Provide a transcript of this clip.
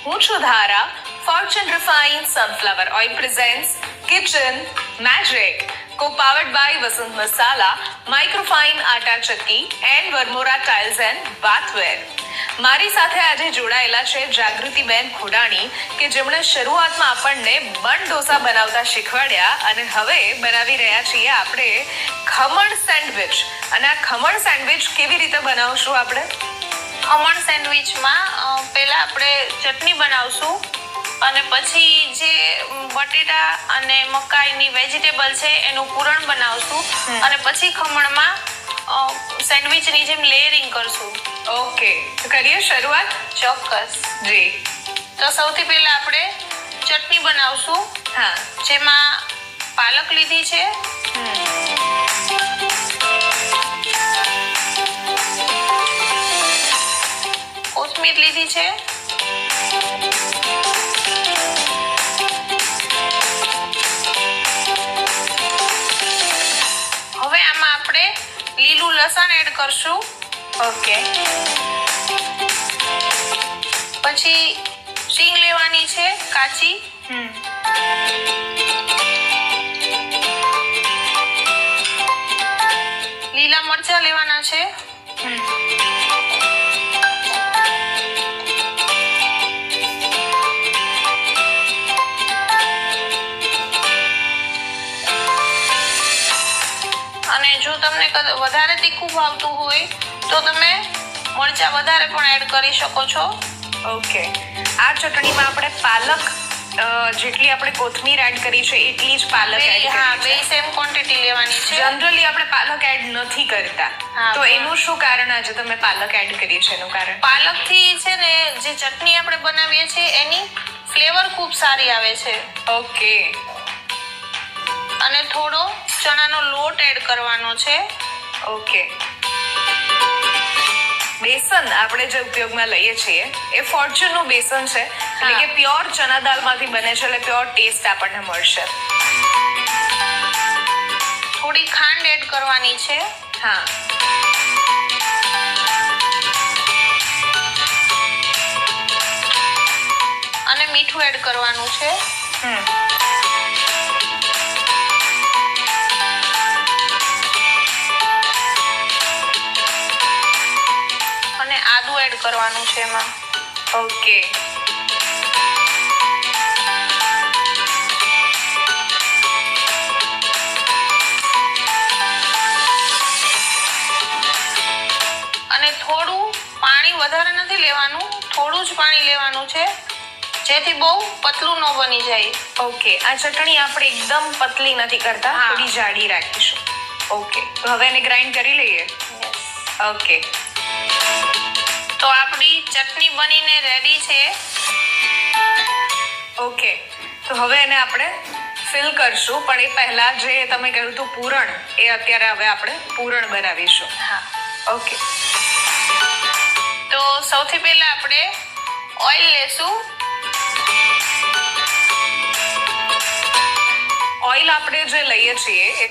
હું છું ધારા. Fortune Refined Sunflower Oil presents Kitchen Magic, co-powered by Vasant Masala, Microfine Atta Chakki and Varmora Tiles and Bathware. મારી સાથે આજે જોડાયેલા છે જાગૃતિબેન ખોડાણી કે જેમણે શરૂઆતમાં આપણને બન ઢોસા બનાવતા શીખવાડ્યા અને હવે બનાવી રહ્યા છીએ આપણે ખમણ સેન્ડવિચ. અને આ ખમણ સેન્ડવિચ કેવી રીતે બનાવશું આપણે? ખમણ સેન્ડવિચમાં પહેલા આપણે ચટણી બનાવશું અને પછી જે બટેટા અને મકાઈની વેજીટેબલ છે એનું પૂરણ બનાવશું અને પછી ખમણમાં સેન્ડવિચની જેમ લેયરિંગ કરશું. ઓકે, તો કરીએ શરૂઆત? ચોક્કસ જી. તો સૌથી પહેલા આપણે ચટણી બનાવશું. હા, જેમાં પાલક લીધી છે, કોથમીર લીધી છે, હવે આમાં આપણે લીલું લસણ એડ કરશું. ઓકે. પછી સિંગ લેવાની છે કાચી, લીલા મરચાં લેવાના છે, અને જો તમને વધારે તીખું ભાવતું હોય તો તમે મરચાં વધારે પણ એડ કરી શકો છો. ઓકે. આ ચટણીમાં આપણે પાલક જેટલી આપણે કોથમીર એડ કરી છે એટલી જ પાલક એડ કરી હા, છે. બે સેમ ક્વોન્ટિટી લેવાની છે. જનરલી આપણે પાલક એડ નથી કરતા, હા, તો પણ એનું શું કારણ? આજે તમે પાલક એડ કરી છે એનું કારણ? પાલકથી છે ને જે ચટણી આપણે બનાવીએ છીએ એની ફ્લેવર ખૂબ સારી આવે છે. ઓકે. અને થોડો ચણાનો લોટ એડ કરવાનો છે. ઓકે. બેસન આપણે જે ઉપયોગમાં લઈએ છીએ એ ફોર્ચ્યુનનું બેસન છે, એટલે કે પ્યોર ચણા દાળમાંથી બને છે, એટલે પ્યોર ટેસ્ટ આપણને મળશે. થોડી ખાંડ એડ કરવાની છે. હા. અને મીઠું એડ કરવાનું છે. અને આદુ એડ કરવાનું છે એમાં. ઓકે. અને થોડું પાણી વધારે નથી લેવાનું, થોડું જ પાણી લેવાનું છે, જેથી બહુ પતલું ન બની જાય. ઓકે. આ ચટણી આપણે એકદમ પતલી નથી કરતા, હા. થોડી જાડી રાખીશું. ઓકે. તો હવે એને ગ્રાઇન્ડ કરી લઈએ. ઓકે. તો આપણી ચટણી બનીને રેડી છે. ઓકે. તો હવે એને આપણે ફિલ કરશું, પણ એ પહેલા જે તમે કહ્યું હતું પૂરણ, એ અત્યારે હવે આપણે પૂરણ બનાવીશું. હા. ઓકે. તો સૌથી પહેલા આપણે ઓઇલ લેશું. ઓઇલ આપણે જે લઈએ છીએ એ